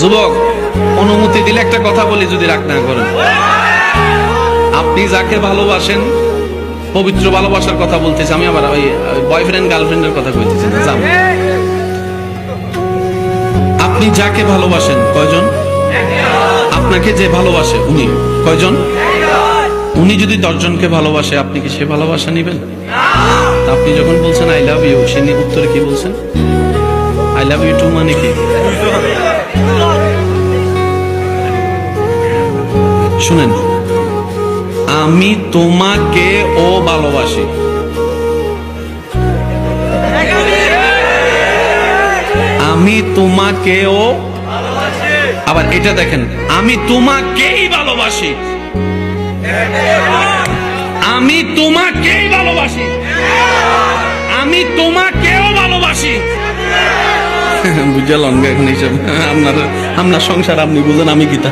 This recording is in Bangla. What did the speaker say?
যুবক, অনুমতি দিলে একটা কথা বলি, যদি রাগ না করেন। আপনি যাকে ভালোবাসেন, পবিত্র ভালোবাসার কথা বলতেছি আমি, আবার ওই বয়ফ্রেন্ড গার্লফ্রেন্ডের কথা কইতেছি না। যাও, আপনি যাকে ভালোবাসেন কয়জন? আপনাকে যে ভালোবাসে উনি কয়জন? উনি যদি 10 জনকে ভালোবাসে, আপনি কি সে ভালোবাসা নিবেন? আপনি যখন বলছেন আই লাভ ইউ, সে উত্তরে কি বলছেন? আই লাভ ইউ টু মানে কি? শুনেন, আমি তোমাকে ও ভালোবাসি, আমি তোমাকেও। আবার এটা দেখেন, আমি তোমাকেই ভালোবাসি, আমি তোমাকেই ভালোবাসি, আমি তোমাকেও ভালোবাসি। বুঝলাম এখন এইসব আপনার সংসার আপনি বুঝেন, আমি গীতা।